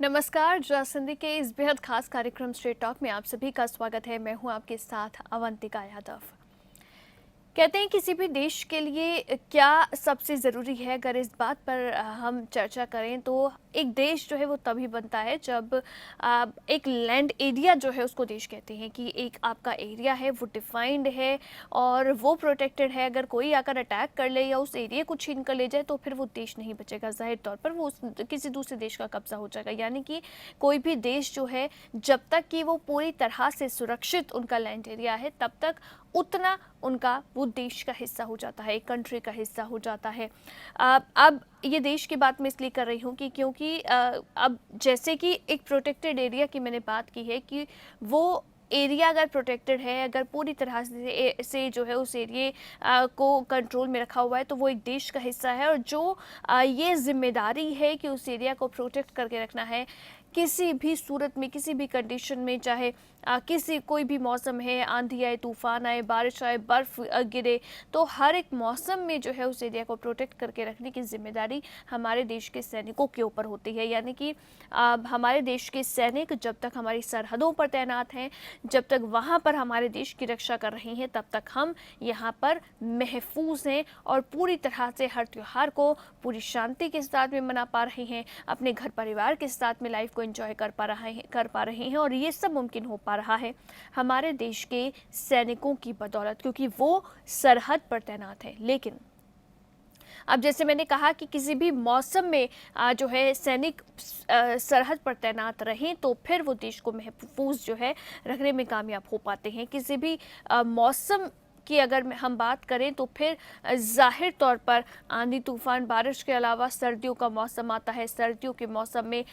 नमस्कार। जासिंदी के इस बेहद खास कार्यक्रम स्ट्रेट टॉक में आप सभी का स्वागत है। मैं हूं आपके साथ अवंतिका यादव। कहते हैं किसी भी देश के लिए क्या सबसे ज़रूरी है, अगर इस बात पर हम चर्चा करें तो एक देश जो है वो तभी बनता है जब एक लैंड एरिया जो है उसको देश कहते हैं कि एक आपका एरिया है वो डिफाइंड है और वो प्रोटेक्टेड है। अगर कोई आकर अटैक कर ले या उस एरिया को छीन कर ले जाए तो फिर वो देश नहीं बचेगा, जाहिर तौर पर वो किसी दूसरे देश का कब्जा हो जाएगा। यानी कि कोई भी देश जो है जब तक कि वो पूरी तरह से सुरक्षित उनका लैंड एरिया है तब तक उतना उनका वो देश का हिस्सा हो जाता है, एक कंट्री का हिस्सा हो जाता है। अब ये देश की बात मैं इसलिए कर रही हूँ कि क्योंकि अब जैसे कि एक प्रोटेक्टेड एरिया की मैंने बात की है कि वो एरिया अगर प्रोटेक्टेड है, अगर पूरी तरह से जो है उस एरिया को कंट्रोल में रखा हुआ है तो वो एक देश का हिस्सा है। और जो ये जिम्मेदारी है कि उस एरिया को प्रोटेक्ट करके रखना है किसी भी सूरत में, किसी भी कंडीशन में, चाहे किसी कोई भी मौसम है, आंधी आए, तूफान आए, बारिश आए, बर्फ गिरे, तो हर एक मौसम में जो है उस एरिया को प्रोटेक्ट करके रखने की जिम्मेदारी हमारे देश के सैनिकों के ऊपर होती है। यानी कि हमारे देश के सैनिक जब तक हमारी सरहदों पर तैनात हैं, जब तक वहाँ पर हमारे देश की रक्षा कर रहे हैं, तब तक हम यहाँ पर महफूज हैं और पूरी तरह से हर त्यौहार को पूरी शांति के साथ में मना पा रहे हैं, अपने घर परिवार के साथ में लाइफ को एंजॉय कर पा रहे हैं। और ये सब मुमकिन हो पा रहा है हमारे देश के सैनिकों की बदौलत, क्योंकि वो सरहद पर तैनात है। लेकिन अब जैसे मैंने कहा कि किसी भी मौसम में जो है सैनिक सरहद पर तैनात रहें तो फिर वो देश को महफूज जो है रखने में कामयाब हो पाते हैं। किसी भी मौसम की अगर हम बात करें तो फिर जाहिर तौर पर आंधी तूफान बारिश के अलावा सर्दियों का मौसम आता है। सर्दियों के मौसम में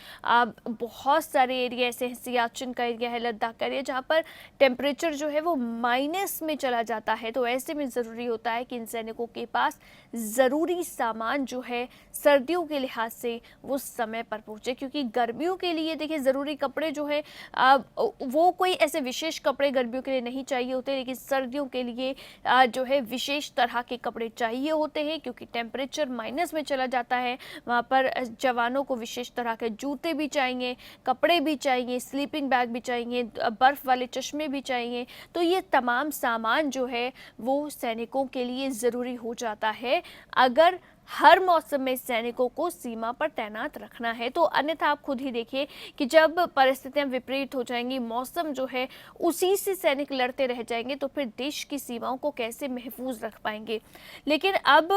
बहुत सारे एरिया ऐसे हैं, सियाचिन का एरिया है, लद्दाख का एरिया, जहाँ पर टेम्परेचर जो है वो माइनस में चला जाता है। तो ऐसे में ज़रूरी होता है कि इन सैनिकों के पास ज़रूरी सामान जो है सर्दियों के लिहाज से वो समय पर पहुँचे, क्योंकि गर्मियों के लिए देखिए ज़रूरी कपड़े जो है वो कोई ऐसे विशेष कपड़े गर्मियों के लिए नहीं चाहिए होते, लेकिन सर्दियों के लिए जो है विशेष तरह के कपड़े चाहिए होते हैं, क्योंकि टेम्परेचर माइनस में चला जाता है। वहाँ पर जवानों को विशेष तरह के जूते भी चाहिए, कपड़े भी चाहिए, स्लीपिंग बैग भी चाहिए, बर्फ़ वाले चश्मे भी चाहिए। तो ये तमाम सामान जो है वो सैनिकों के लिए ज़रूरी हो जाता है अगर हर मौसम में सैनिकों को सीमा पर तैनात रखना है। तो अन्यथा आप खुद ही देखिए कि जब परिस्थितियां विपरीत हो जाएंगी, मौसम जो है उसी से सैनिक लड़ते रह जाएंगे, तो फिर देश की सीमाओं को कैसे महफूज रख पाएंगे। लेकिन अब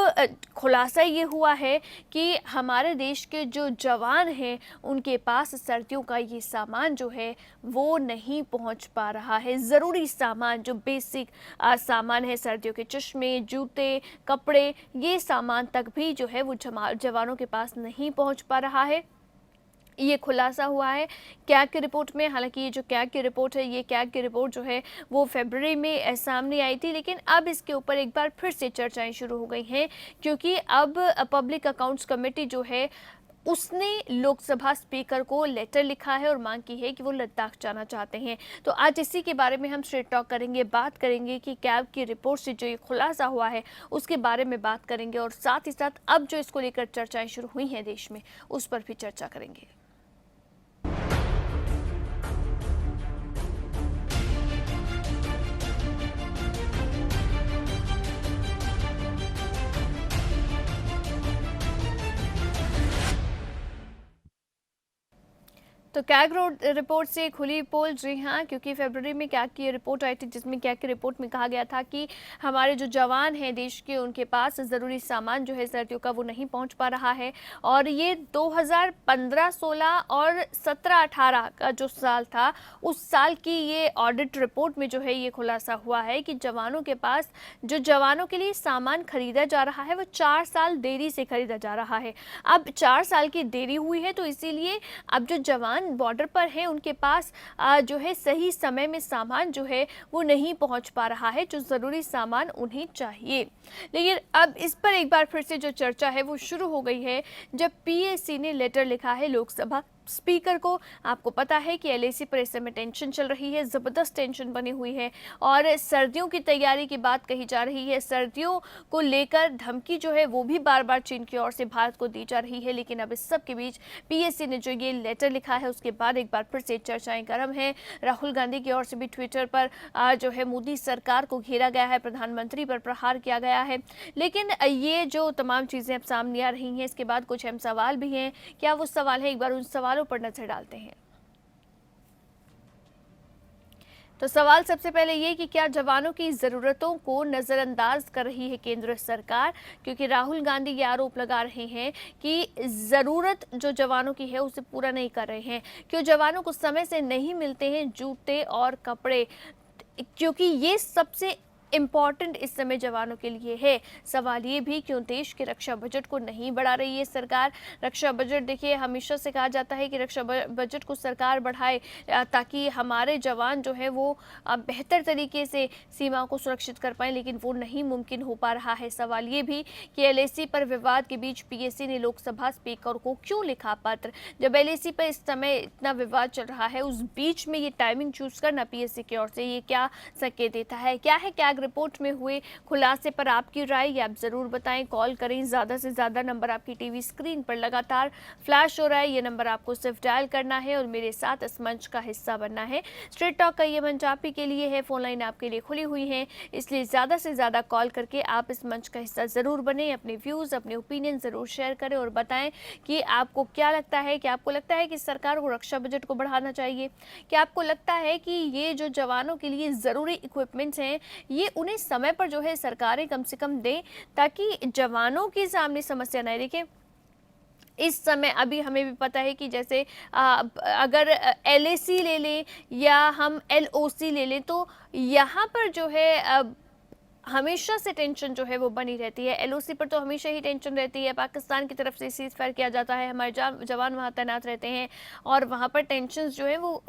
खुलासा ये हुआ है कि हमारे देश के जो जवान हैं उनके पास सर्दियों का ये सामान जो है वो नहीं पहुंच पा रहा है। ज़रूरी सामान जो बेसिक सामान है, सर्दियों के चश्मे, जूते, कपड़े, ये सामान तक भी जो है वो जवानों के पास नहीं पहुंच पा रहा है। ये खुलासा हुआ है कैग की रिपोर्ट में। हालांकि ये जो कैग की रिपोर्ट है, ये कैग की रिपोर्ट जो है वो फरवरी में सामने आई थी, लेकिन अब इसके ऊपर एक बार फिर से चर्चाएं शुरू हो गई हैं, क्योंकि अब पब्लिक अकाउंट्स कमेटी जो है उसने लोकसभा स्पीकर को लेटर लिखा है और मांग की है कि वो लद्दाख जाना चाहते हैं। तो आज इसी के बारे में हम स्ट्रेट टॉक करेंगे, बात करेंगे कि कैग की रिपोर्ट से जो ये खुलासा हुआ है उसके बारे में बात करेंगे, और साथ ही साथ अब जो इसको लेकर चर्चाएं शुरू हुई हैं देश में उस पर भी चर्चा करेंगे। तो कैग रिपोर्ट से खुली पोल, जी हाँ, क्योंकि फरवरी में कैग की रिपोर्ट आई थी जिसमें कैग की रिपोर्ट में कहा गया था कि हमारे जो जवान हैं देश के उनके पास ज़रूरी सामान जो है सर्दियों का वो नहीं पहुंच पा रहा है। और ये 2015-16 और 17-18 का जो साल था उस साल की ये ऑडिट रिपोर्ट में जो है ये खुलासा हुआ है कि जवानों के पास जो जवानों के लिए सामान खरीदा जा रहा है वो 4 साल देरी से खरीदा जा रहा है। अब 4 साल की देरी हुई है तो इसीलिए अब जो जवान बॉर्डर पर है उनके पास जो है सही समय में सामान जो है वो नहीं पहुंच पा रहा है, जो ज़रूरी सामान उन्हें चाहिए। लेकिन अब इस पर एक बार फिर से जो चर्चा है वो शुरू हो गई है जब पीएसी ने लेटर लिखा है लोकसभा स्पीकर को। आपको पता है कि एलएसी पर इस समय टेंशन चल रही है, ज़बरदस्त टेंशन बनी हुई है और सर्दियों की तैयारी की बात कही जा रही है। सर्दियों को लेकर धमकी जो है वो भी बार बार चीन की ओर से भारत को दी जा रही है। लेकिन अब इस सब के बीच पीएससी ने जो ये लेटर लिखा है उसके बाद एक बार फिर से चर्चाएं गर्म हैं। राहुल गांधी की ओर से भी ट्विटर पर जो है मोदी सरकार को घेरा गया है, प्रधानमंत्री पर प्रहार किया गया है। लेकिन ये जो तमाम चीज़ें अब सामने आ रही हैं, इसके बाद कुछ अहम सवाल भी हैं। क्या वो सवाल है, एक बार उन सवालों पर नजर डालते हैं। तो सवाल सबसे पहले ये कि क्या जवानों की ज़रूरतों को नज़रअंदाज कर रही है केंद्र सरकार, क्योंकि राहुल गांधी ये आरोप लगा रहे हैं कि ज़रूरत जो जवानों की है उसे पूरा नहीं कर रहे हैं। क्यों जवानों को समय से नहीं मिलते हैं जूते और कपड़े, क्योंकि ये सबसे इम्पॉर्टेंट इस समय जवानों के लिए है। सवाल ये भी क्यों देश के रक्षा बजट को नहीं बढ़ा रही है सरकार। रक्षा बजट देखिए, हमेशा से कहा जाता है कि रक्षा बजट को सरकार बढ़ाए ताकि हमारे जवान जो है वो बेहतर तरीके से सीमा को सुरक्षित कर पाएँ, लेकिन वो नहीं मुमकिन हो पा रहा है। सवाल ये भी कि एलएसी पर विवाद के बीच पीएससी ने लोकसभा स्पीकर को क्यों लिखा पत्र। जब एलएसी पर इस समय इतना विवाद चल रहा है, उस बीच में ये टाइमिंग चूज करना पीएससी की ओर से ये क्या संकेत देता है। क्या है क्या रिपोर्ट में हुए खुलासे पर आपकी राय, ये आप जरूर बताएं। कॉल करें, ज़्यादा से ज़्यादा नंबर आपकी टीवी स्क्रीन पर लगातार फ्लैश हो रहा है, ये नंबर आपको सिर्फ डायल करना है और मेरे साथ इस मंच का हिस्सा बनना है। स्ट्रेट टॉक का ये मंच आप ही के लिए है, फोन लाइन आपके लिए खुली हुई है, इसलिए ज़्यादा से ज़्यादा कॉल करके आप इस मंच का हिस्सा ज़रूर बने। अपने व्यूज़, अपने ओपिनियन ज़रूर शेयर करें और बताएं कि आपको क्या लगता है। कि आपको लगता है कि सरकार को रक्षा बजट को बढ़ाना चाहिए? क्या आपको लगता है कि ये जो जवानों के लिए ज़रूरी इक्विपमेंट्स हैं ये उन्हें समय पर जो है सरकारें कम से कम दें, ताकि जवानों के सामने समस्या न रहे। इस समय अभी हमें भी पता है कि जैसे अगर एलएसी ले लें या हम एलओसी ले लें, तो यहाँ पर जो है हमेशा से टेंशन जो है वो बनी रहती है। एलओसी पर तो हमेशा ही टेंशन रहती है। पाकिस्तान की तरफ से सीज फायर किया जाता है, हमारे जवान वहाँ तैनात रहते हैं और वहाँ पर टेंशन जो है वो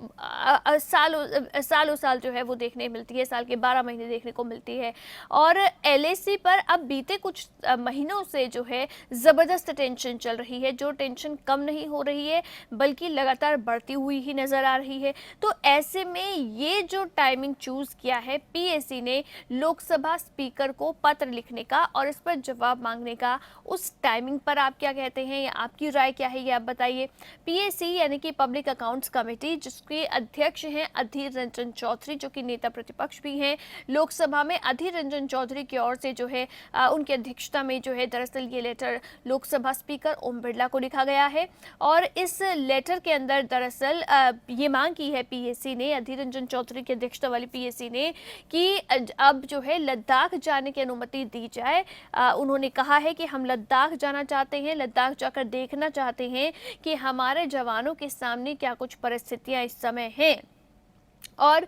सालों साल जो है वो देखने मिलती है, साल के 12 महीने देखने को मिलती है। और एलएसी पर अब बीते कुछ महीनों से जो है ज़बरदस्त टेंशन चल रही है, जो टेंशन कम नहीं हो रही है बल्कि लगातार बढ़ती हुई ही नज़र आ रही है। तो ऐसे में ये जो टाइमिंग चूज़ किया है पीएससी ने लोकसभा स्पीकर को पत्र लिखने का और इस पर जवाब मांगने का, उस टाइमिंग पर आप क्या कहते हैं या आपकी राय क्या है, ये आप बताइए। पीएससी यानी कि पब्लिक अकाउंट्स कमेटी, जिसके अध्यक्ष हैं अधीर रंजन चौधरी, जो कि नेता प्रतिपक्ष भी हैं लोकसभा में। अधीर रंजन चौधरी की ओर से जो है उनकी अध्यक्षता में जो है दरअसल ये लेटर लोकसभा स्पीकर ओम बिरला को लिखा गया है और इस लेटर के अंदर दरअसल ये मांग की है पीएससी ने, अधीर रंजन चौधरी की अध्यक्षता वाली पीएससी ने, कि अब जो है लद्दाख जाने की अनुमति दी जाए। उन्होंने कहा है कि हम लद्दाख जाना चाहते हैं, लद्दाख जाकर देखना चाहते हैं कि हमारे जवानों के सामने क्या कुछ परिस्थितियां इस समय हैं और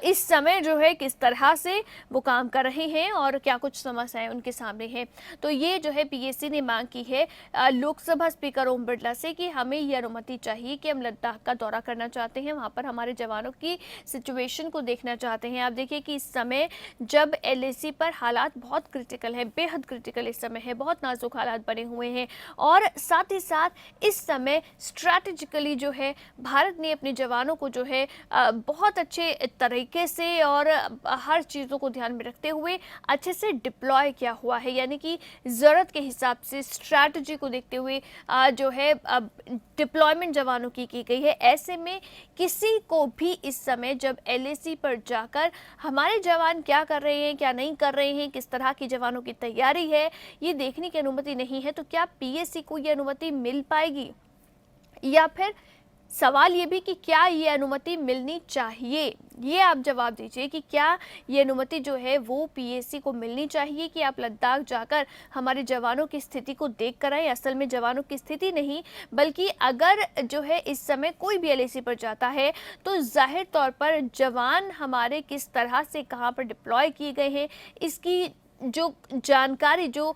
इस समय जो है किस तरह से वो काम कर रहे हैं और क्या कुछ समस्याएं उनके सामने हैं। तो ये जो है पीएससी ने मांग की है लोकसभा स्पीकर ओम बिरला से कि हमें ये अनुमति चाहिए कि हम लद्दाख का दौरा करना चाहते हैं, वहाँ पर हमारे जवानों की सिचुएशन को देखना चाहते हैं। आप देखिए कि इस समय जब एलएसी पर हालात बहुत क्रिटिकल है, बेहद क्रिटिकल इस समय है, बहुत नाजुक हालात बने हुए हैं और साथ ही साथ इस समय स्ट्रैटेजिकली जो है भारत ने अपने जवानों को जो है बहुत अच्छे तरीके से और हर चीज़ों को ध्यान में रखते हुए अच्छे से डिप्लॉय किया हुआ है, यानी कि ज़रूरत के हिसाब से स्ट्रैटेजी को देखते हुए जो है डिप्लॉयमेंट जवानों की गई है। ऐसे में किसी को भी इस समय जब एलएसी पर जाकर हमारे जवान क्या कर रहे हैं, क्या नहीं कर रहे हैं, किस तरह की जवानों की तैयारी है, ये देखने की अनुमति नहीं है, तो क्या पीएससी को ये अनुमति मिल पाएगी? या फिर सवाल ये भी कि क्या ये अनुमति मिलनी चाहिए, ये आप जवाब दीजिए कि क्या ये अनुमति जो है वो पीएससी को मिलनी चाहिए कि आप लद्दाख जाकर हमारे जवानों की स्थिति को देख कर आए। असल में जवानों की स्थिति नहीं, बल्कि अगर जो है इस समय कोई भी एलएसी पर जाता है तो जाहिर तौर पर जवान हमारे किस तरह से कहाँ पर डिप्लॉय किए गए हैं, इसकी जो जानकारी जो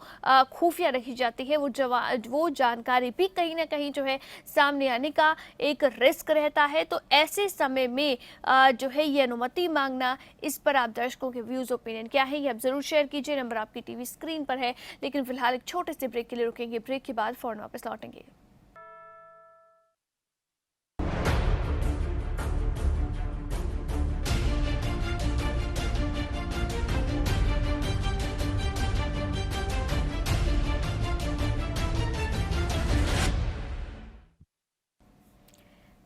खुफिया रखी जाती है वो जानकारी भी कहीं ना कहीं जो है सामने आने का एक रिस्क रहता है। तो ऐसे समय में जो है ये अनुमति मांगना, इस पर आप दर्शकों के व्यूज़ ओपिनियन क्या है ये आप ज़रूर शेयर कीजिए। नंबर आपकी टीवी स्क्रीन पर है, लेकिन फिलहाल एक छोटे से ब्रेक के लिए रुकेंगे, ब्रेक के बाद फौरन वापस लौटेंगे।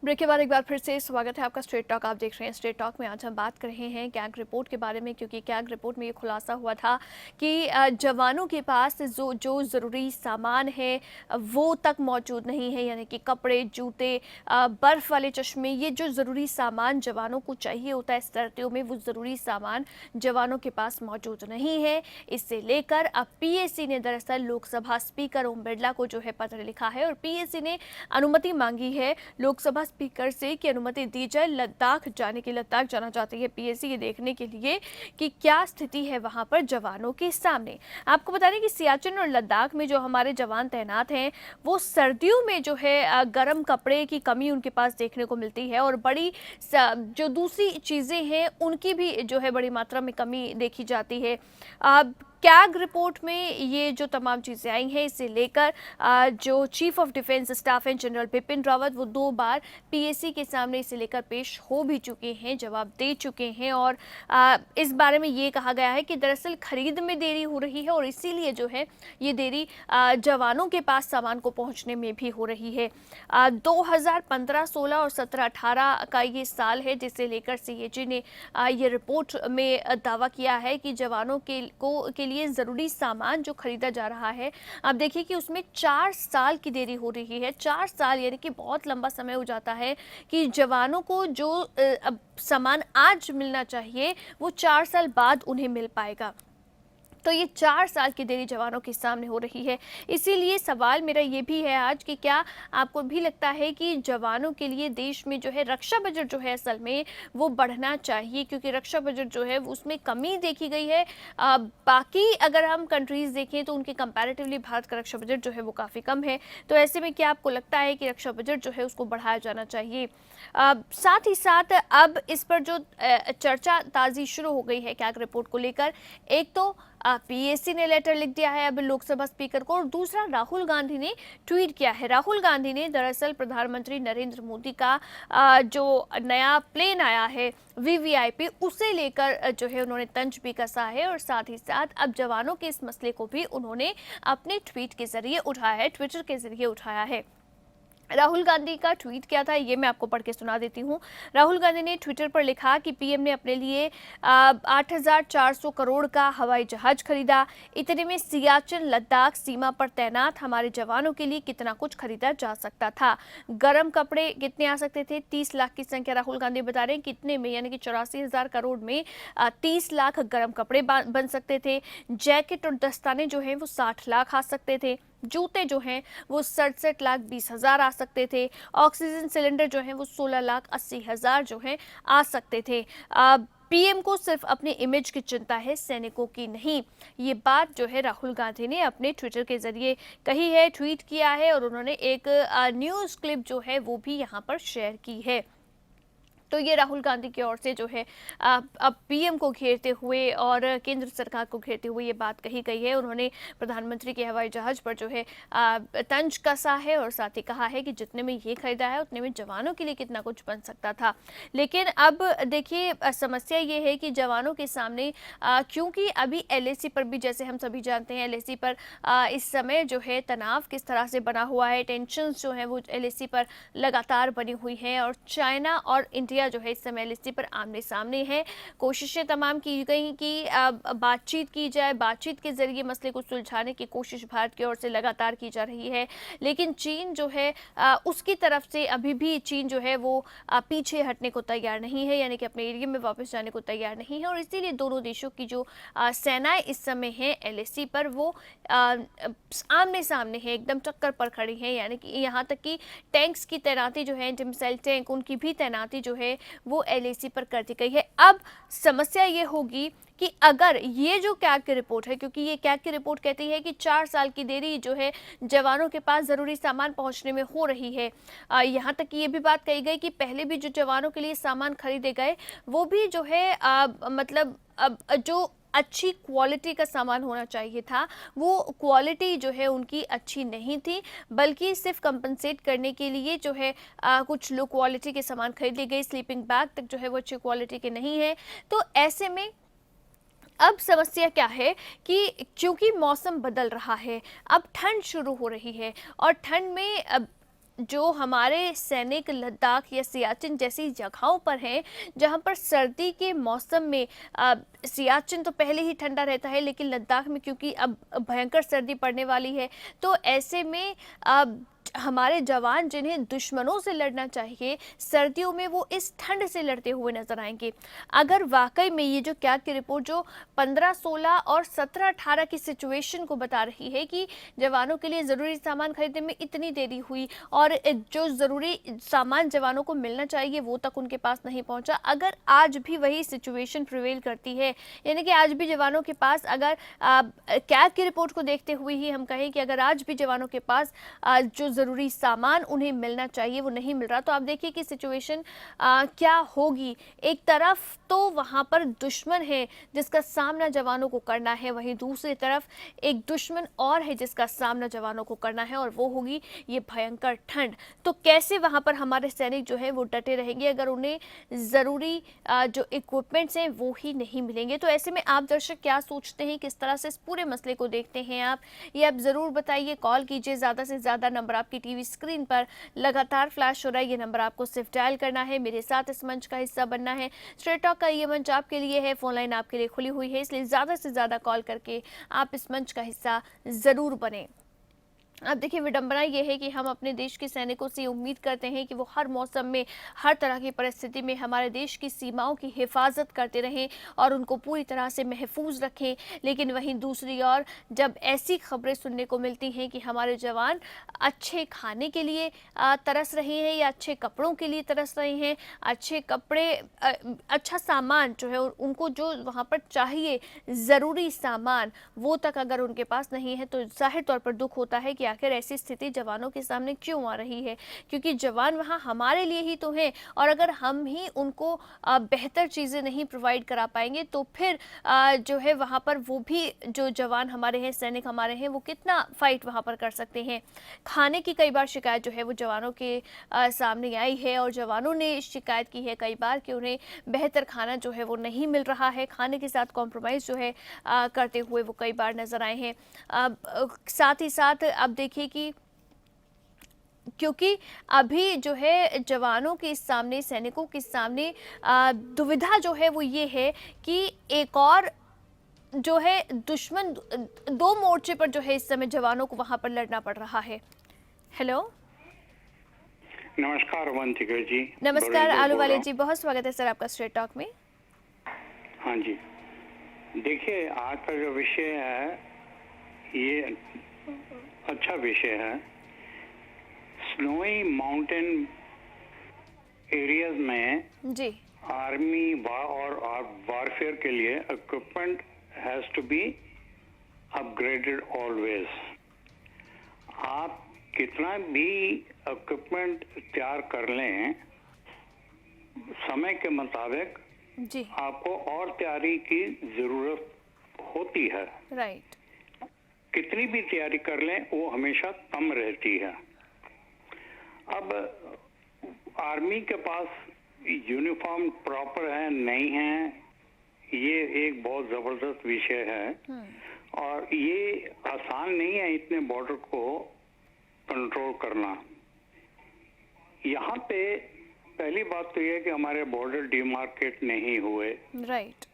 ब्रेक के बाद एक बार फिर से स्वागत है आपका स्ट्रेट टॉक। आप देख रहे हैं स्ट्रेट टॉक में। आज हम बात कर रहे हैं कैग रिपोर्ट के बारे में, क्योंकि कैग रिपोर्ट में ये खुलासा हुआ था कि जवानों के पास जो जो ज़रूरी सामान है वो तक मौजूद नहीं है, यानी कि कपड़े, जूते, बर्फ़ वाले चश्मे, ये जो ज़रूरी सामान जवानों को चाहिए होता है सर्दियों में, वो ज़रूरी सामान जवानों के पास मौजूद नहीं है। इससे लेकर अब पीएसी ने दरअसल लोकसभा स्पीकर ओम बिरला को जो है पत्र लिखा है और पीएसी ने अनुमति मांगी है लोकसभा स्पीकर से कि अनुमति दी जाए लद्दाख जाने की। लद्दाख जाना चाहती है पीएसी ये देखने के लिए कि क्या स्थिति है वहां पर जवानों के सामने। आपको बता दें कि सियाचिन और लद्दाख में जो हमारे जवान तैनात हैं वो सर्दियों में जो है गर्म कपड़े की कमी उनके पास देखने को मिलती है और बड़ी जो दूसरी चीज़ें हैं उनकी भी जो है बड़ी मात्रा में कमी देखी जाती है। कैग रिपोर्ट में ये जो तमाम चीज़ें आई हैं, इसे लेकर जो चीफ ऑफ डिफेंस स्टाफ हैं जनरल बिपिन रावत, वो 2 बार पीएसी के सामने इसे लेकर पेश हो भी चुके हैं, जवाब दे चुके हैं और इस बारे में ये कहा गया है कि दरअसल खरीद में देरी हो रही है और इसीलिए जो है ये देरी जवानों के पास सामान को पहुंचने में भी हो रही है। 2015-16 और 17-18 का ये साल है जिसे लेकर सीएजी ने ये रिपोर्ट में दावा किया है कि जवानों के लिए ज़रूरी सामान जो खरीदा जा रहा है, आप देखिए कि उसमें 4 साल की देरी हो रही है। 4 साल यानी कि बहुत लंबा समय हो जाता है कि जवानों को जो अब सामान आज मिलना चाहिए वो 4 साल बाद उन्हें मिल पाएगा। तो ये 4 साल की देरी जवानों के सामने हो रही है। इसीलिए सवाल मेरा ये भी है आज कि क्या आपको भी लगता है कि जवानों के लिए देश में जो है रक्षा बजट जो है असल में वो बढ़ना चाहिए, क्योंकि रक्षा बजट जो है उसमें कमी देखी गई है। बाकी अगर हम कंट्रीज़ देखें तो उनके कंपैरेटिवली भारत का रक्षा बजट जो है वो काफ़ी कम है। तो ऐसे में क्या आपको लगता है कि रक्षा बजट जो है उसको बढ़ाया जाना चाहिए? साथ ही साथ अब इस पर जो चर्चा ताज़ी शुरू हो गई है कैग रिपोर्ट को लेकर, एक तो पीएसी ने लेटर लिख दिया है अब लोकसभा स्पीकर को और दूसरा राहुल गांधी ने ट्वीट किया है। राहुल गांधी ने दरअसल प्रधानमंत्री नरेंद्र मोदी का जो नया प्लेन आया है वीवीआईपी, उसे लेकर जो है उन्होंने तंज भी कसा है और साथ ही साथ अब जवानों के इस मसले को भी उन्होंने अपने ट्वीट के जरिए उठाया है, ट्विटर के जरिए उठाया है। राहुल गांधी का ट्वीट क्या था ये मैं आपको पढ़ के सुना देती हूँ। राहुल गांधी ने ट्विटर पर लिखा कि पीएम ने अपने लिए 8,400 करोड़ का हवाई जहाज खरीदा। इतने में सियाचिन लद्दाख सीमा पर तैनात हमारे जवानों के लिए कितना कुछ खरीदा जा सकता था। गर्म कपड़े कितने आ सकते थे? 30 लाख की संख्या राहुल गांधी बता रहे हैं। कितने में? यानी कि 84,000 करोड़ में 30 लाख गर्म कपड़े बन सकते थे। जैकेट और दस्ताने जो हैं वो 60 लाख आ सकते थे। जूते जो हैं वो 67,20,000 आ सकते थे। ऑक्सीजन सिलेंडर जो हैं वो 16,80,000 जो हैं आ सकते थे। पीएम को सिर्फ अपनी इमेज की चिंता है, सैनिकों की नहीं। ये बात जो है राहुल गांधी ने अपने ट्विटर के जरिए कही है, ट्वीट किया है और उन्होंने एक न्यूज़ क्लिप जो है वो भी यहाँ पर शेयर की है। तो ये राहुल गांधी की ओर से जो है अब पीएम को घेरते हुए और केंद्र सरकार को घेरते हुए ये बात कही गई है। उन्होंने प्रधानमंत्री के हवाई जहाज पर जो है तंज कसा है और साथ ही कहा है कि जितने में ये खरीदा है उतने में जवानों के लिए कितना कुछ बन सकता था। लेकिन अब देखिए समस्या ये है कि जवानों के सामने क्योंकि अभी एलएसी पर भी, जैसे हम सभी जानते हैं, एलएसी पर इस समय जो है तनाव किस तरह से बना हुआ है, टेंशन जो है वो एलएसी पर लगातार बनी हुई है और चाइना और इंडिया जो है इस समय एलएसी पर आमने सामने है। कोशिशें तमाम की गई कि बातचीत की जाए, बातचीत के जरिए मसले को सुलझाने की कोशिश भारत की ओर से लगातार की जा रही है। लेकिन चीन जो है उसकी तरफ से अभी भी चीन जो है वो पीछे हटने को तैयार नहीं है, यानी कि अपने एरिया में वापस जाने को तैयार नहीं है और इसीलिए दोनों देशों की जो सेनाएं इस समय हैं एलएसी पर वो आमने सामने है, एकदम टक्कर पर खड़ी हैं। यानी कि यहाँ तक कि टैंक्स की तैनाती जो है, एंटी मिसाइल टैंक, उनकी भी तैनाती जो है वो एलएसी पर कर दी गई है। अब समस्या ये होगी कि अगर ये जो कैग की रिपोर्ट है, क्योंकि ये कैग की रिपोर्ट कहती है कि 4 साल की देरी जो है जवानों के पास ज़रूरी सामान पहुंचने में हो रही है। यहाँ तक कि ये भी बात कही गई कि पहले भी जो जवानों के लिए सामान खरीदे गए वो भी जो है मतलब जो अच्छी क्वालिटी का सामान होना चाहिए था वो क्वालिटी जो है उनकी अच्छी नहीं थी, बल्कि सिर्फ कंपनसेट करने के लिए जो है कुछ लो क्वालिटी के सामान खरीद लिए गए। स्लीपिंग बैग तक जो है वो अच्छी क्वालिटी के नहीं है। तो ऐसे में अब समस्या क्या है कि क्योंकि मौसम बदल रहा है, अब ठंड शुरू हो रही है और ठंड में जो हमारे सैनिक लद्दाख या सियाचिन जैसी जगहों पर हैं, जहां पर सर्दी के मौसम में सियाचिन तो पहले ही ठंडा रहता है, लेकिन लद्दाख में क्योंकि अब भयंकर सर्दी पड़ने वाली है, तो ऐसे में हमारे जवान जिन्हें दुश्मनों से लड़ना चाहिए, सर्दियों में वो इस ठंड से लड़ते हुए नजर आएंगे। अगर वाकई में ये जो कैग की रिपोर्ट जो 15, 16 और 17, 18 की सिचुएशन को बता रही है कि जवानों के लिए ज़रूरी सामान खरीदने में इतनी देरी हुई और जो ज़रूरी सामान जवानों को मिलना चाहिए वो तक उनके पास नहीं पहुंचा, अगर आज भी वही सिचुएशन प्रिवेल करती है, यानी कि आज भी जवानों के पास, अगर कैग की रिपोर्ट को देखते हुए ही हम कहें कि अगर आज भी जवानों के पास जो ज़रूरी सामान उन्हें मिलना चाहिए वो नहीं मिल रहा, तो आप देखिए कि सिचुएशन क्या होगी। एक तरफ तो वहाँ पर दुश्मन है जिसका सामना जवानों को करना है, वहीं दूसरी तरफ एक दुश्मन और है जिसका सामना जवानों को करना है, और वो होगी ये भयंकर ठंड। तो कैसे वहाँ पर हमारे सैनिक जो है वो डटे रहेंगे अगर उन्हें ज़रूरी जो इक्विपमेंट्स हैं वो ही नहीं मिलेंगे। तो ऐसे में आप दर्शक क्या सोचते हैं, किस तरह से इस पूरे मसले को देखते हैं आप, ये आप ज़रूर बताइए। कॉल कीजिए, ज़्यादा से ज़्यादा नंबर आपकी टीवी स्क्रीन पर लगातार फ्लैश हो रहा है, ये नंबर आपको सिर्फ डायल करना है, मेरे साथ इस मंच का हिस्सा बनना है। स्ट्रेट टॉक का ये मंच आपके लिए है, फोन लाइन आपके लिए खुली हुई है, इसलिए ज़्यादा से ज़्यादा कॉल करके आप इस मंच का हिस्सा ज़रूर बने। अब देखिए, विडंबना ये है कि हम अपने देश के सैनिकों से उम्मीद करते हैं कि वो हर मौसम में, हर तरह की परिस्थिति में हमारे देश की सीमाओं की हिफाजत करते रहें और उनको पूरी तरह से महफूज रखें। लेकिन वहीं दूसरी ओर जब ऐसी खबरें सुनने को मिलती हैं कि हमारे जवान अच्छे खाने के लिए तरस रहे हैं या अच्छे कपड़ों के लिए तरस रहे हैं, अच्छे कपड़े, अच्छा सामान जो है उनको जो वहाँ पर चाहिए, ज़रूरी सामान, वो तक अगर उनके पास नहीं है, तो जाहिर तौर पर दुख होता है कि आखिर ऐसी स्थिति जवानों के सामने क्यों आ रही है, क्योंकि जवान वहाँ हमारे लिए ही तो हैं, और अगर हम ही उनको बेहतर चीज़ें नहीं प्रोवाइड करा पाएंगे तो फिर जो है वहाँ पर वो भी जो जवान हमारे हैं, सैनिक हमारे हैं, वो कितना फाइट वहाँ पर कर सकते हैं। खाने की कई बार शिकायत जो है वो जवानों के सामने आई है, और जवानों ने शिकायत की है कई बार कि उन्हें बेहतर खाना जो है वो नहीं मिल रहा है, खाने के साथ कॉम्प्रोमाइज़ जो है करते हुए वो कई बार नज़र आए हैं। साथ ही साथ अब देखिए कि क्योंकि अभी जो है जवानों के सामने, सैनिकों के सामने दुविधा जो है वो ये है कि एक और जो है दुश्मन, दो मोर्चे पर जो है इस समय जवानों को वहां पर लड़ना पड़ रहा है। हेलो, नमस्कार अवंतिका जी। नमस्कार आलू वाले जी, बहुत स्वागत है सर आपका स्ट्रेट टॉक में। हाँ जी, देखिए आज का जो विषय है ये अच्छा विषय है। स्नोई माउंटेन एरियाज में जी, आर्मी और वारफेयर के लिए equipment has to be upgraded always. आप कितना भी इक्विपमेंट तैयार कर लें, समय के मुताबिक जी, आपको और तैयारी की जरूरत होती है। राइट, कितनी भी तैयारी कर लें वो हमेशा कम रहती है। अब आर्मी के पास यूनिफॉर्म प्रॉपर है नहीं है, ये एक बहुत जबरदस्त विषय है, और ये आसान नहीं है इतने बॉर्डर को कंट्रोल करना। यहाँ पे पहली बात तो यह है कि हमारे बॉर्डर डिमार्केट नहीं हुए, राइट,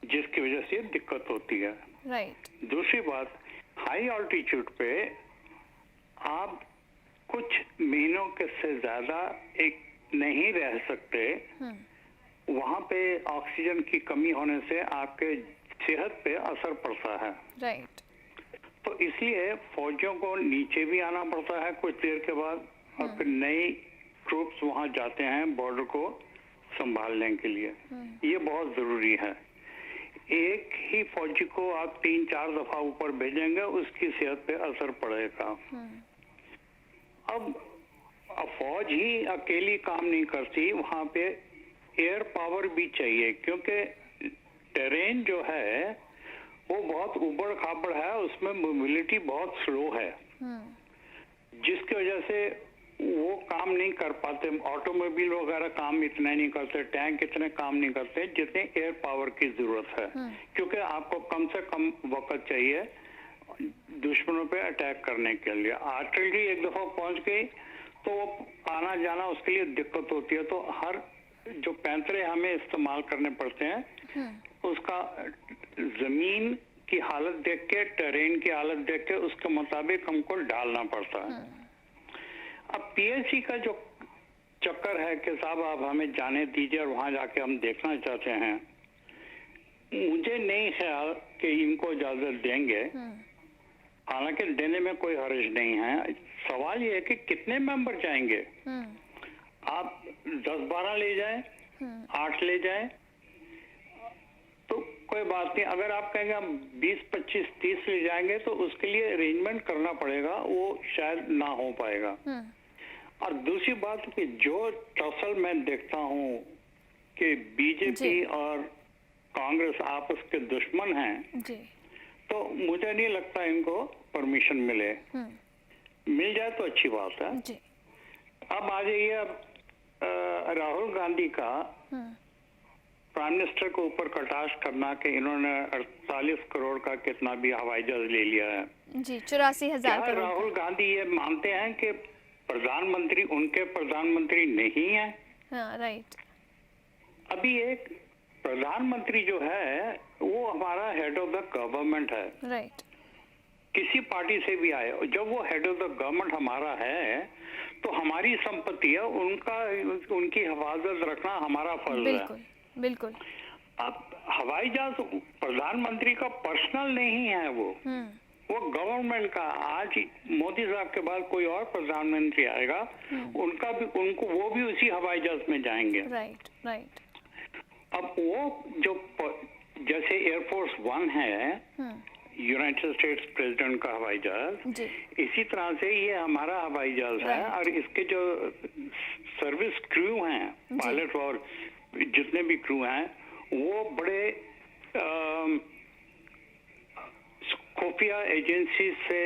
जिसकी वजह से दिक्कत होती है। राइट, दूसरी बात, हाई ऑल्टीट्यूड पे आप कुछ महीनों के से ज्यादा एक नहीं रह सकते। वहाँ पे ऑक्सीजन की कमी होने से आपके सेहत पे असर पड़ता है। राइट, तो इसलिए फौजियों को नीचे भी आना पड़ता है कुछ देर के बाद, और फिर नई ट्रूप्स वहाँ जाते हैं बॉर्डर को संभालने के लिए। ये बहुत जरूरी है। एक ही फौजी को आप 3-4 दफा ऊपर भेजेंगे, उसकी सेहत पे असर पड़ेगा। अब फौज ही अकेली काम नहीं करती, वहाँ पे एयर पावर भी चाहिए, क्योंकि टेरेन जो है वो बहुत उबड़ खाबड़ है, उसमें मोबिलिटी बहुत स्लो है, जिसकी वजह से वो काम नहीं कर पाते। ऑटोमोबाइल वगैरह काम इतना नहीं करते, टैंक इतने काम नहीं करते जितने एयर पावर की जरूरत है, क्योंकि आपको कम से कम वक्त चाहिए दुश्मनों पे अटैक करने के लिए। आर्टिलरी एक दफा पहुंच गई तो आना जाना उसके लिए दिक्कत होती है। तो हर जो पैंतरे हमें इस्तेमाल करने पड़ते हैं, उसका जमीन की हालत देख के, टेरेन की हालत देख के उसके मुताबिक हमको डालना पड़ता है। अब पीएससी का जो चक्कर है कि साहब आप हमें जाने दीजिए और वहां जाके हम देखना चाहते हैं, मुझे नहीं ख्याल कि इनको इजाजत देंगे। हालांकि देने में कोई हर्ज नहीं है। सवाल ये है कि कितने मेंबर जाएंगे। आप 10-12 ले जाएं, 8 ले जाएं, तो कोई बात नहीं। अगर आप कहेंगे हम 20, 25, 30 ले जाएंगे तो उसके लिए अरेंजमेंट करना पड़ेगा, वो शायद ना हो पाएगा। और दूसरी बात कि जो टसल मैं देखता हूँ कि बीजेपी और कांग्रेस आपस के दुश्मन हैं, तो मुझे नहीं लगता इनको परमिशन मिले। मिल जाए तो अच्छी बात है। अब आ जाइए, अब राहुल गांधी का प्राइम मिनिस्टर के ऊपर कटाक्ष करना कि इन्होंने 48 करोड़ का कितना भी हवाई जहाज ले लिया है। जी, 84,000 करोड़। राहुल गांधी ये मानते हैं कि प्रधानमंत्री उनके प्रधानमंत्री नहीं है? हाँ, राइट। अभी एक प्रधानमंत्री जो है वो हमारा हेड ऑफ द गवर्नमेंट है, राइट। किसी पार्टी से भी आए। जब वो हेड ऑफ द गवर्नमेंट हमारा है तो हमारी संपत्ति है, उनकी हिफाजत रखना हमारा फर्ज है। बिल्कुल, बिल्कुल। अब हवाई जहाज प्रधानमंत्री का पर्सनल नहीं है, वो गवर्नमेंट का। आज मोदी साहब के बाद कोई और प्रधानमंत्री आएगा, वो भी उसी हवाई जहाज में जाएंगे। Right, right. अब वो जो जैसे एयरफोर्स 1 है, यूनाइटेड स्टेट्स प्रेसिडेंट का हवाई जहाज, इसी तरह से ये हमारा हवाई जहाज है। और इसके जो सर्विस क्रू हैं, पायलट और जितने भी क्रू हैं, वो बड़े खुफिया एजेंसी से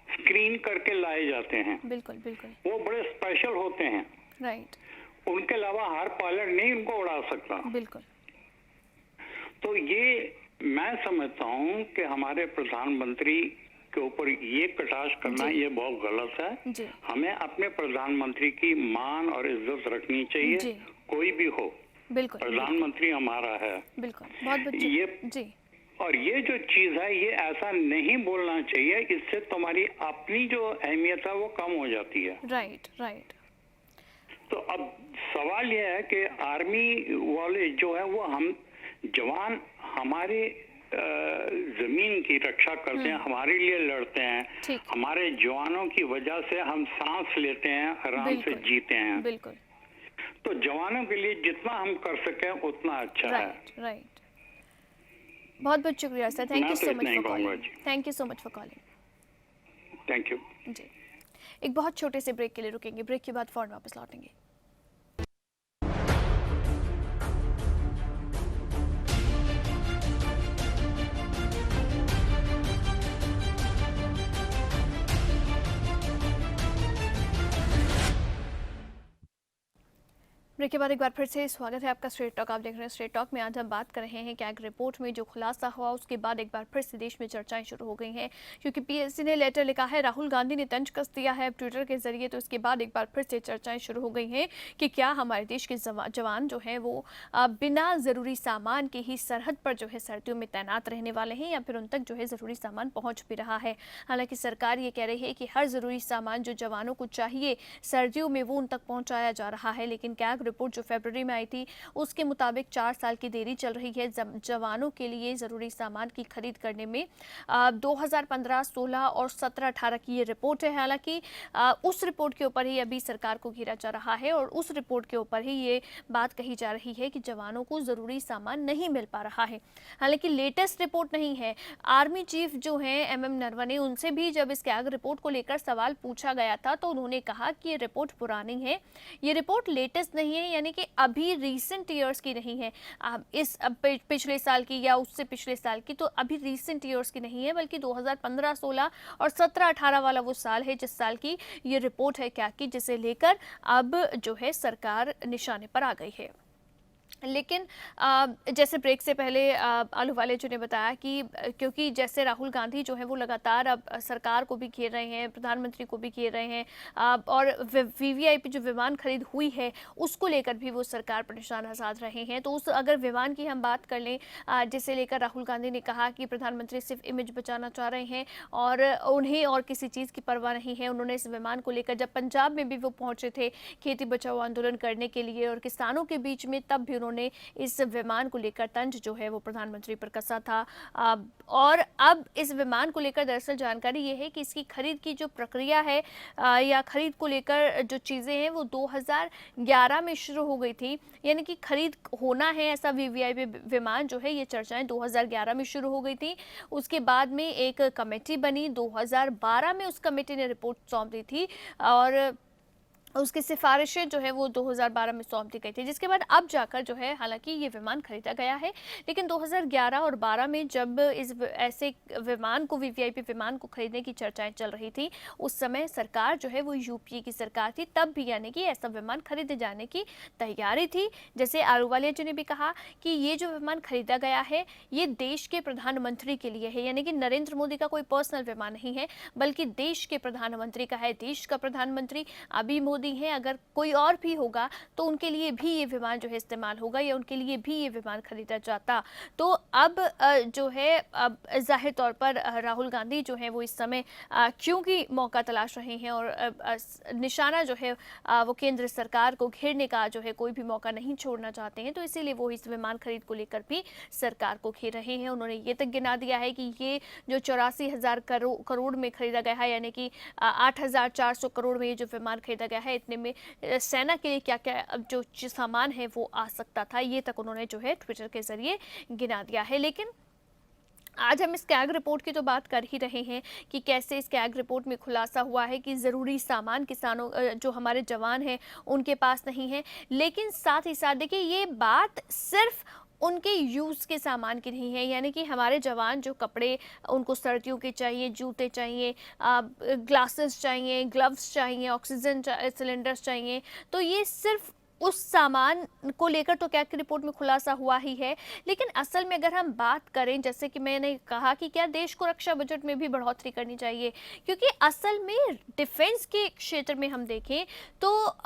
स्क्रीन करके लाए जाते हैं। बिल्कुल, बिल्कुल। वो बड़े स्पेशल होते हैं, राइट। उनके अलावा हर पायलट नहीं उनको उड़ा सकता। बिल्कुल। तो ये मैं समझता हूँ कि हमारे प्रधानमंत्री के ऊपर ये कटाक्ष करना ये बहुत गलत है। हमें अपने प्रधानमंत्री की मान और इज्जत रखनी चाहिए, कोई भी हो। बिल्कुल, प्रधानमंत्री हमारा है। बिल्कुल, बहुत ये और ये जो चीज है, ये ऐसा नहीं बोलना चाहिए, इससे तुम्हारी अपनी जो अहमियत है वो कम हो जाती है। Right, right. तो अब सवाल ये है कि आर्मी वाले जो है वो हम जवान हमारे जमीन की रक्षा करते हैं, हमारे लिए लड़ते हैं। हमारे जवानों की वजह से हम सांस लेते हैं, आराम से जीते हैं। बिल्कुल। तो जवानों के लिए जितना हम कर सकें उतना अच्छा है। राइट। बहुत बहुत शुक्रिया sir, thank you so much for calling. Thank you so much for calling. Thank you ji. एक बहुत छोटे से ब्रेक के लिए रुकेंगे, ब्रेक के बाद फौरन वापस लौटेंगे। ब्रेक के बाद एक बार फिर से स्वागत है आपका स्ट्रेट टॉक। आप देख रहे हैं स्ट्रेट टॉक में। आज हम बात कर रहे हैं कैग रिपोर्ट में जो खुलासा हुआ उसके बाद एक बार फिर से देश में चर्चाएं शुरू हो गई हैं, क्योंकि पीएससी ने लेटर लिखा है, राहुल गांधी ने तंज कस दिया है ट्विटर के जरिए। तो इसके बाद एक बार फिर से चर्चाएं शुरू हो गई हैं कि क्या हमारे देश के जवान जो हैं वो बिना ज़रूरी सामान के ही सरहद पर जो है सर्दियों में तैनात रहने वाले हैं, या फिर उन तक जो है ज़रूरी सामान पहुँच भी रहा है। हालांकि सरकार ये कह रही है कि हर ज़रूरी सामान जो जवानों को चाहिए सर्दियों में वो उन तक पहुँचाया जा रहा है। लेकिन कैग रिपोर्ट जो फरवरी में आई थी उसके मुताबिक 4 साल की देरी चल रही है जवानों के लिए ज़रूरी सामान की खरीद करने में। 2015, 16 और 17, 18 की ये रिपोर्ट है। हालांकि उस रिपोर्ट के ऊपर ही अभी सरकार को घेरा जा रहा है और उस रिपोर्ट के ऊपर ही ये बात कही जा रही है कि जवानों को ज़रूरी सामान नहीं मिल पा रहा है। हालांकि लेटेस्ट रिपोर्ट नहीं है। आर्मी चीफ जो हैं MM नरवणे, उनसे भी जब इस कैग रिपोर्ट को लेकर सवाल पूछा गया था तो उन्होंने कहा कि ये रिपोर्ट पुरानी है, ये रिपोर्ट लेटेस्ट नहीं है, यानी कि अभी रीसेंट ईयर्स की नहीं है। इस पिछले साल की या उससे पिछले साल की, तो अभी रीसेंट ईयर्स की नहीं है, बल्कि 2015, 16 और 17, 18 वाला वो साल है जिस साल की ये रिपोर्ट है क्या की, जिसे लेकर अब जो है सरकार निशाने पर आ गई है। लेकिन जैसे ब्रेक से पहले आलू वाले जी ने बताया कि क्योंकि जैसे राहुल गांधी जो है वो लगातार अब सरकार को भी घेर रहे हैं, प्रधानमंत्री को भी घेर रहे हैं, और वीवीआईपी जो विमान खरीद हुई है उसको लेकर भी वो सरकार पर निशाना साध रहे हैं। तो उस अगर विमान की हम बात कर लें, जिसे लेकर राहुल गांधी ने कहा कि प्रधानमंत्री सिर्फ इमेज बचाना चाह रहे हैं और उन्हें और किसी चीज़ की परवाह नहीं है। उन्होंने इस विमान को लेकर जब पंजाब में भी वो पहुंचे थे खेती बचाओ आंदोलन करने के लिए और किसानों के बीच में, तब भी उन्होंने इस विमान को लेकर तंज जो है वो प्रधानमंत्री पर कसा था। और अब इस विमान को लेकर दरअसल जानकारी ये है कि इसकी खरीद की जो प्रक्रिया है, या खरीद को लेकर जो चीज़ें हैं वो 2011 में शुरू हो गई थी। यानी कि खरीद होना है ऐसा वीवीआईपी विमान जो है, ये चर्चाएं 2011 में शुरू हो गई थी। उसके बाद में एक कमेटी बनी, 2012 में उस कमेटी ने रिपोर्ट सौंप दी थी और उसकी सिफारिशें जो है वो 2012 में सौंप दी गई थी, जिसके बाद अब जाकर जो है हालांकि ये विमान खरीदा गया है। लेकिन 2011 और 12 में जब ऐसे विमान को, वीवीआईपी विमान को खरीदने की चर्चाएं चल रही थी, उस समय सरकार जो है वो यूपीए की सरकार थी, तब भी यानी कि ऐसा विमान खरीदे जाने की तैयारी थी। जैसे आलूवालिया जी ने भी कहा कि ये जो विमान खरीदा गया है ये देश के प्रधानमंत्री के लिए है, यानी कि नरेंद्र मोदी का कोई पर्सनल विमान नहीं है, बल्कि देश के प्रधानमंत्री का है। देश का प्रधानमंत्री अभी मोदी हैं, अगर कोई और भी होगा तो उनके लिए भी ये विमान जो है इस्तेमाल होगा या उनके लिए भी ये विमान खरीदा जाता। तो अब जो है अब जाहिर तौर पर राहुल गांधी जो है वो इस समय क्योंकि मौका तलाश रहे हैं और निशाना जो है वो केंद्र सरकार को घेरने का जो है कोई भी मौका नहीं छोड़ना चाहते हैं, तो इसीलिए वो इस विमान खरीद को लेकर भी सरकार को घेर रहे हैं। उन्होंने ये तक गिना दिया है कि ये जो 84,000 करोड़ में खरीदा गया है, यानी कि 8,400 करोड़ में ये जो विमान खरीदा गया है, इतने में सेना के लिए क्या क्या जो सामान है वो आ सकता था, ये तक उन्होंने जो है ट्विटर के जरिए गिना दिया है। लेकिन आज हम इस कैग रिपोर्ट की तो बात कर ही रहे हैं कि कैसे इस कैग रिपोर्ट में खुलासा हुआ है कि ज़रूरी सामान किसानों जो हमारे जवान हैं उनके पास नहीं है। लेकिन साथ ही साथ देखिए, ये बात सिर्फ उनके यूज़ के सामान की नहीं है, यानी कि हमारे जवान जो कपड़े उनको सर्दियों के चाहिए, जूते चाहिए, ग्लासेस चाहिए, ग्लव्स चाहिए, ऑक्सीजन सिलेंडर्स चाहिए, तो ये सिर्फ उस सामान को लेकर तो कैग की रिपोर्ट में खुलासा हुआ ही है। लेकिन असल में अगर हम बात करें, जैसे कि मैंने कहा कि क्या देश को रक्षा बजट में भी बढ़ोतरी करनी चाहिए, क्योंकि असल में डिफेंस के क्षेत्र में हम देखें तो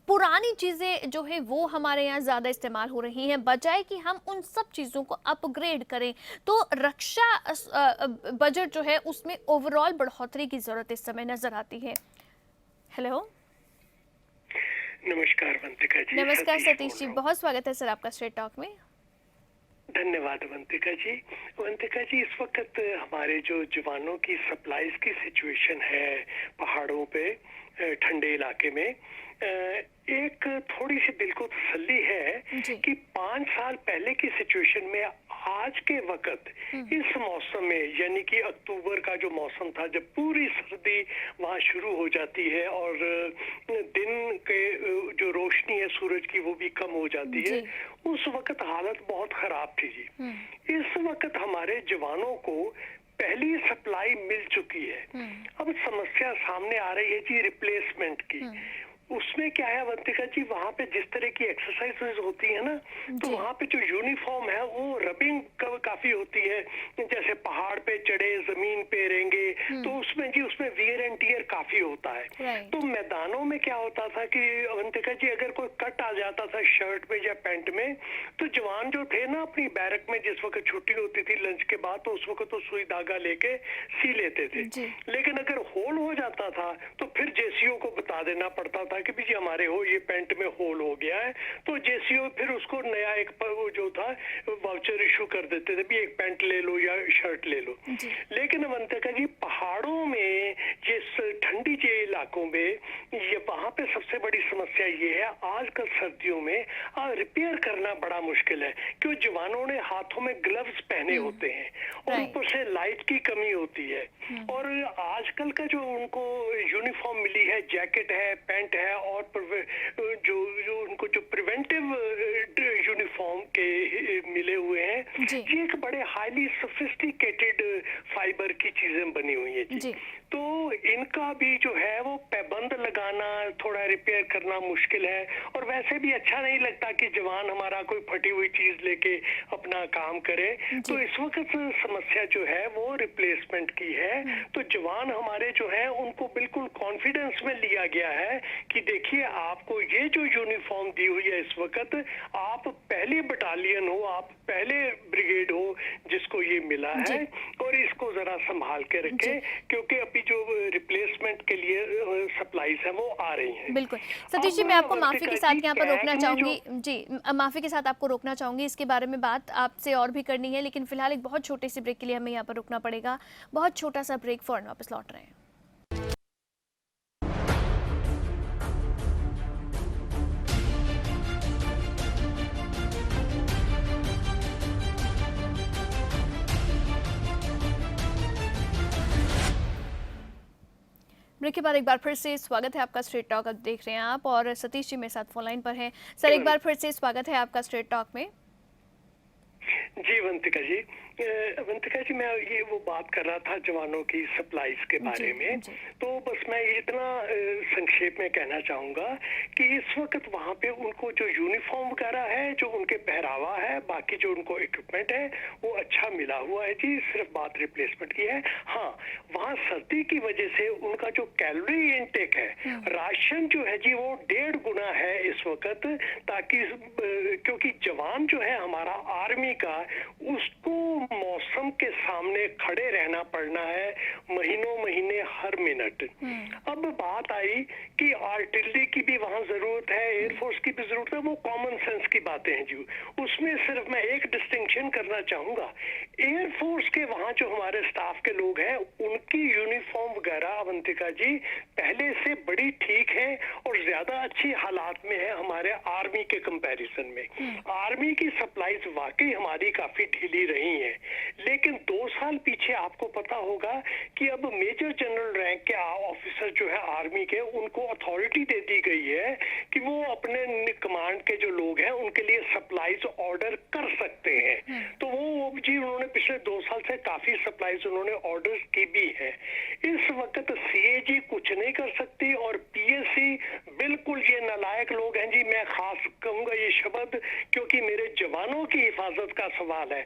पुरानी चीज़ें जो है वो हमारे यहाँ ज़्यादा इस्तेमाल हो रही हैं, बजाय कि हम उन सब चीज़ों को अपग्रेड करें। तो रक्षा बजट जो है उसमें ओवरऑल बढ़ोतरी की ज़रूरत इस समय नज़र आती है। हेलो, नमस्कार अवंतिका जी। नमस्कार सतीश जी, बहुत स्वागत है सर आपका स्ट्रेट टॉक में। धन्यवाद अवंतिका जी। अवंतिका जी, इस वक्त हमारे जो जवानों की सप्लाईज की सिचुएशन है पहाड़ों पे, ठंडे इलाके में, एक थोड़ी सी दिल को तसल्ली है कि 5 साल पहले की सिचुएशन में आज के वक्त इस मौसम में, यानी कि अक्टूबर का जो मौसम था जब पूरी सर्दी वहाँ शुरू हो जाती है और दिन के जो रोशनी है सूरज की वो भी कम हो जाती है, उस वक्त हालत बहुत खराब थी जी। इस वक्त हमारे जवानों को पहली सप्लाई मिल चुकी है। अब समस्या सामने आ रही है जी रिप्लेसमेंट की। उसमें क्या है अवंतिका जी, वहाँ पे जिस तरह की एक्सरसाइजेज होती है ना, तो वहाँ पे जो यूनिफॉर्म है वो रबिंग काफी होती है। जैसे पहाड़ पे चढ़े, जमीन पे रहेंगे, तो उसमें जी उसमें वियर एंड टियर काफी होता है। तो मैदानों में क्या होता था कि अवंतिका जी, अगर कोई कट आ जाता था शर्ट में या पैंट में, तो जवान जो थे ना अपनी बैरक में जिस वक्त छुट्टी होती थी लंच के बाद, तो उस वक्त तो सुई धागा लेके सी लेते थे। लेकिन अगर होल हो जाता था तो फिर जेसीओ को बता देना पड़ता था कि भी हमारे हो ये पैंट में होल हो गया है, तो जेसीओ फिर उसको नया एक जो था वाउचर इशू कर देते थे, भी एक पैंट ले लो या शर्ट ले लो। लेकिन अवंतिका जी, पहाड़ों में जिस ठंडी के इलाकों में ये वहां पे सबसे बड़ी समस्या ये है, आजकल सर्दियों में रिपेयर करना बड़ा मुश्किल है, क्योंकि जवानों ने हाथों में ग्लव्स पहने होते हैं और ऊपर से लाइट की कमी होती है। और आजकल का जो उनको यूनिफॉर्म मिली है, जैकेट है, पैंट है, और जो उनको जो प्रिवेंटिव यूनिफॉर्म के मिले हुए हैं। जी। ये एक बड़े हाईली सोफिस्टिकेटेड फाइबर की चीजें बनी हुई है जी। जी। तो इनका भी जो है वो पैबंद लगाना, थोड़ा रिपेयर करना मुश्किल है, और वैसे भी अच्छा नहीं लगता कि जवान हमारा कोई फटी हुई चीज लेके अपना काम करे। तो इस वक्त समस्या जो है वो रिप्लेसमेंट की है। तो जवान हमारे जो है उनको बिल्कुल कॉन्फिडेंस में लिया गया है कि देखिए आपको ये जो यूनिफॉर्म दी हुई है इस वक्त, आप पहली बटालियन हो, आप पहले ब्रिगेड हो जिसको ये मिला है, और इसको जरा संभाल के रखें, क्योंकि अभी जो रिप्लेसमेंट के लिए सप्लाईज है वो आ रही हैं। बिल्कुल सतीश जी, मैं आपको माफी के साथ यहाँ पर रोकना चाहूंगी जी, माफी के साथ आपको रोकना चाहूंगी। इसके बारे में बात आपसे और भी करनी है, लेकिन फिलहाल एक बहुत छोटे से ब्रेक के लिए हमें यहाँ पर रुकना पड़ेगा। बहुत छोटा सा ब्रेक, फौरन वापस लौट रहे हैं। ब्रेक के बाद एक बार फिर से स्वागत है आपका स्ट्रेट टॉक। अब देख रहे हैं आप, और सतीश जी मेरे साथ फोन लाइन पर हैं। सर, एक बार फिर से स्वागत है आपका स्ट्रेट टॉक में। जी अवंतिका जी, अवंतिका जी, मैं ये वो बात कर रहा था जवानों की सप्लाईज के बारे में। तो बस मैं इतना संक्षेप में कहना चाहूंगा कि इस वक्त वहाँ पे उनको जो यूनिफॉर्म वगैरह है, जो उनके पहरावा है, बाकी जो उनको इक्विपमेंट है वो अच्छा मिला हुआ है जी। सिर्फ बात रिप्लेसमेंट की है। हाँ, वहाँ सर्दी की वजह से उनका जो कैलोरी इनटेक है, राशन जो है जी वो 1.5 गुना है इस वक्त, ताकि क्योंकि जवान जो है हमारा आर्मी का, उसको मौसम के सामने खड़े रहना पड़ना है महीनों महीने, हर मिनट। अब बात आई कि आर्टिलरी की भी वहां जरूरत है, एयरफोर्स की भी जरूरत है, वो कॉमन सेंस की बातें हैं जी। उसमें सिर्फ मैं एक डिस्टिंक्शन करना चाहूंगा। एयरफोर्स के वहां जो हमारे स्टाफ के लोग हैं, उनकी यूनिफॉर्म वगैरह अवंतिका जी पहले से बड़ी ठीक है और ज्यादा अच्छी हालात में है हमारे आर्मी के कंपैरिजन में। आर्मी की सप्लाईज वाकई हमारी काफी ढीली रही है, लेकिन 2 साल पीछे आपको पता होगा कि अब मेजर जनरल रैंक के ऑफिसर जो है आर्मी के, उनको अथॉरिटी दे दी गई है कि वो अपने कमांड के जो लोग हैं उनके लिए सप्लाईज ऑर्डर कर सकते हैं। तो वो जी उन्होंने पिछले 2 साल से काफी सप्लाईज उन्होंने ऑर्डर की भी है। इस वक्त सीएजी कुछ नहीं कर सकती, और पीएससी बिल्कुल ये नालायक लोग हैं जी। मैं खास कहूंगा ये शब्द, क्योंकि मेरे जवानों की हिफाजत का सवाल है।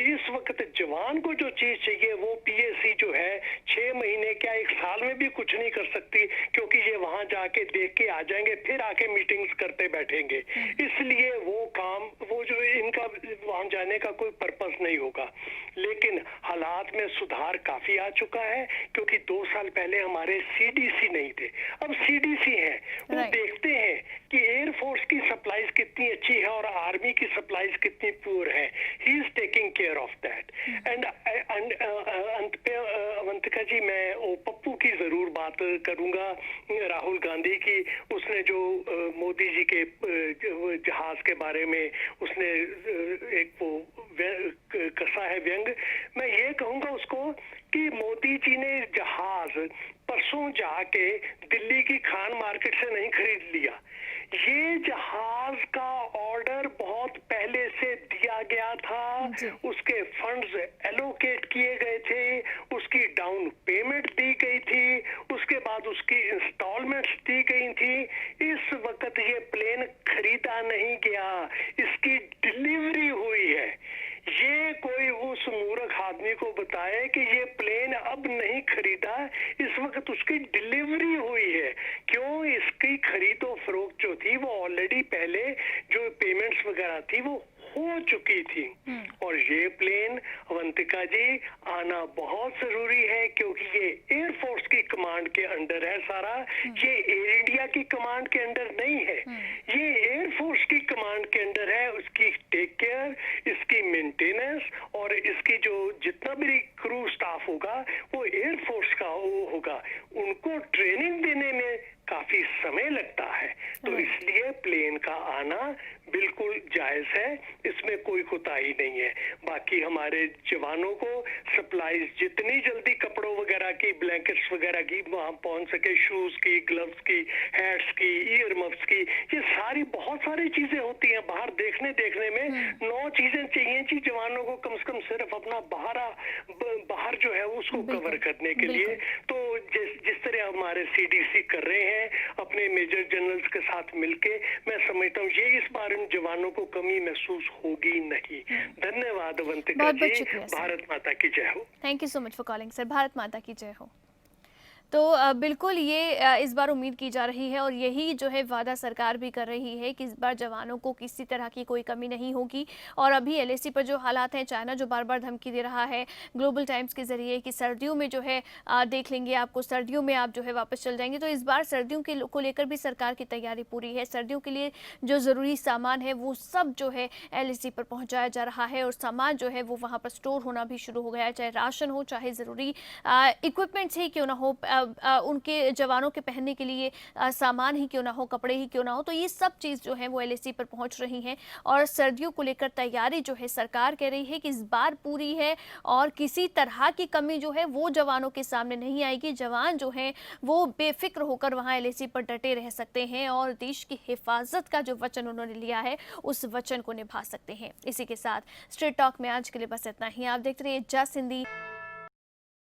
इस वक्त जवान को जो चीज चाहिए वो पीएससी जो है 6 महीने क्या 1 साल में भी कुछ नहीं कर सकती, क्योंकि ये वहां जाके देख के आ जाएंगे, फिर आके मीटिंग्स करते बैठेंगे। इसलिए वो काम, वो जो इनका वहां जाने का कोई पर्पस नहीं होगा। लेकिन हालात में सुधार काफी आ चुका है, क्योंकि 2 साल पहले हमारे सीडीसी नहीं थे, अब सीडीसी है। वो देखते हैं कि एयरफोर्स की सप्लाईज कितनी अच्छी है और आर्मी की सप्लाईज कितनी पुअर है। He is taking care of that. And अंत पे अवंतिका जी मैं वो पप्पू की जरूर बात करूंगा, राहुल गांधी की। उसने जो मोदी जी के जहाज के बारे में उसने एक वो कसा है व्यंग। मैं ये कहूंगा उसको कि मोदी जी ने जहाज परसों जाके दिल्ली की खान मार्केट से नहीं खरीद लिया। ये जहाज का ऑर्डर बहुत पहले से दिया गया था, उसके फंड्स एलोकेट किए गए थे, उसकी डाउन पेमेंट दी गई थी, उसके बाद उसकी इंस्टॉलमेंट्स दी गई थी। इस वक्त ये प्लेन खरीदा नहीं गया, इसकी डिलीवरी हुई है। ये कोई उस मूर्ख आदमी को बताए कि ये प्लेन अब नहीं खरीदा, इस वक्त उसकी डिलीवरी हुई है। क्यों? इसकी खरीदो फरोख्त जो थी वो ऑलरेडी पहले जो पेमेंट्स वगैरह थी वो हो चुकी थी। और ये प्लेन अवंतिका जी आना बहुत जरूरी है, क्योंकि ये एयरफोर्स की कमांड के अंडर है सारा। ये एयर इंडिया की कमांड के अंडर नहीं है, ये एयरफोर्स की कमांड के अंडर है। उसकी टेक केयर, इसकी मेंटेनेंस और इसकी जो जितना भी क्रू स्टाफ होगा वो एयरफोर्स का होगा। उनको ट्रेनिंग देने में काफी समय लगता है, तो इसलिए प्लेन का आना बिल्कुल जायज है, इसमें कोई कोताही नहीं है। बाकी हमारे जवानों को सप्लाईज जितनी जल्दी कपड़ों वगैरह की, ब्लैंकेट्स वगैरह की वहां पहुंच सके, शूज की, ग्लव्स की, हैट्स की, ईयर मफ्स की, ये सारी बहुत सारी चीजें होती हैं। बाहर देखने में जवानों को कम से कम सिर्फ अपना बाहर जो है उसको कवर करने के लिए, तो जिस तरह हमारे CDC कर रहे हैं अपने मेजर जनरल्स के साथ मिलके, मैं समझता हूँ ये इस बारे में जवानों को कमी महसूस होगी नहीं। धन्यवाद अवंतिका जी, भारत माता की जय हो। Thank you so much for calling sir, Bharat माता की जय हो। तो बिल्कुल ये इस बार उम्मीद की जा रही है और यही जो है वादा सरकार भी कर रही है कि इस बार जवानों को किसी तरह की कोई कमी नहीं होगी। और अभी LAC पर जो हालात हैं, चाइना जो बार बार धमकी दे रहा है ग्लोबल टाइम्स के ज़रिए कि सर्दियों में जो है देख लेंगे आपको, सर्दियों में आप जो है वापस चल जाएंगे, तो इस बार सर्दियों के को लेकर भी सरकार की तैयारी पूरी है। सर्दियों के लिए जो ज़रूरी सामान है वो सब जो है LAC पर पहुँचाया जा रहा है और सामान जो है वो वहाँ पर स्टोर होना भी शुरू हो गया है, चाहे राशन हो, चाहे ज़रूरी इक्विपमेंट्स ही क्यों ना हो, उनके जवानों के पहनने के लिए सामान ही क्यों ना हो, कपड़े ही क्यों ना हो, तो ये सब चीज़ जो है वो LAC पर पहुंच रही हैं। और सर्दियों को लेकर तैयारी जो है सरकार कह रही है कि इस बार पूरी है और किसी तरह की कमी जो है वो जवानों के सामने नहीं आएगी। जवान जो हैं वो बेफिक्र होकर वहाँ LAC पर डटे रह सकते हैं और देश की हिफाजत का जो वचन उन्होंने लिया है उस वचन को निभा सकते हैं। इसी के साथ स्ट्रेट टॉक में आज के लिए बस इतना ही। आप देखते रहिए जस हिंदी।